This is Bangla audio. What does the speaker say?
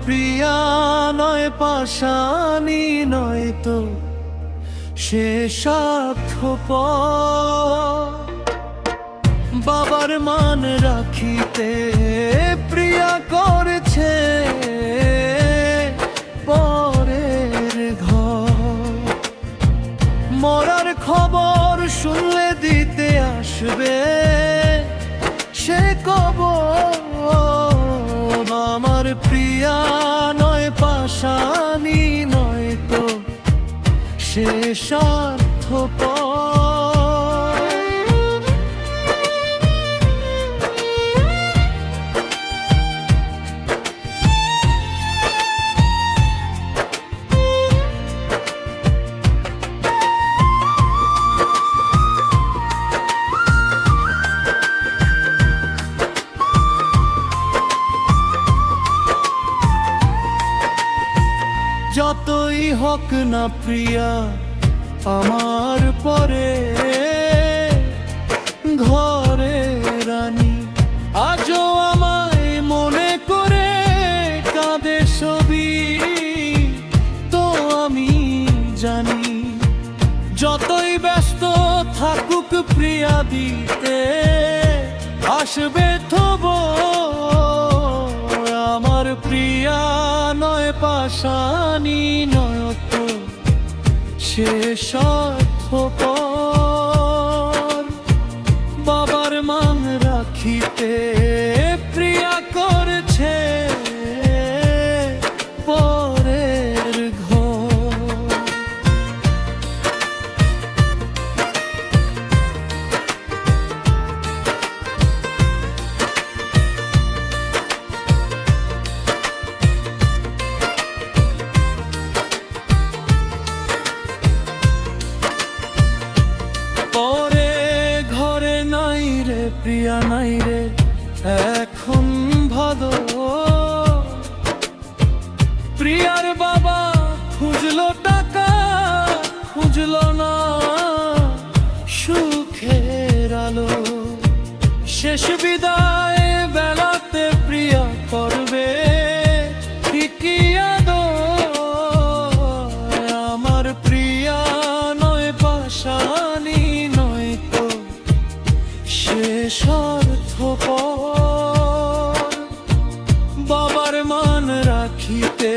প্রিয়া নয় পাশানি নয়তো সে স্বার্থপর। বাবার মান রাখিতে প্রিয়া করেছে পরের ঘর। মরার খবর শুনলে দিতে আসবে সে কবর। আমার প্রিয়া নয় পাশানি নয়তো সে স্বার্থপর। যতই হোক না প্রিয়া আমার পরে ঘরে রানী, আজও আমায় মনে করে কাঁদে ছবি তো আমি জানি। যতই ব্যস্ত থাকুক প্রিয়া দিতে আসবে তবু আমার প্রিয়া নয় পাশানি নয়তো সে স্বার্থপর। বাবার মান রাখিতে প্রিয়া করেছে পরের ঘর। পরে ঘরে নাই রে প্রিয়া নাই রে এখন ভালো। প্রিয়ার বাবা খুঁজলো টাকা খুঁজলো না সুখের আলো। শেষ বিদায় বেলাতে প্রিয়া করবে ঠিকই আদর। আমার প্রিয়া নয় পাশানি নয়তো সে স্বার্থপর। বাবার মান রাখিতে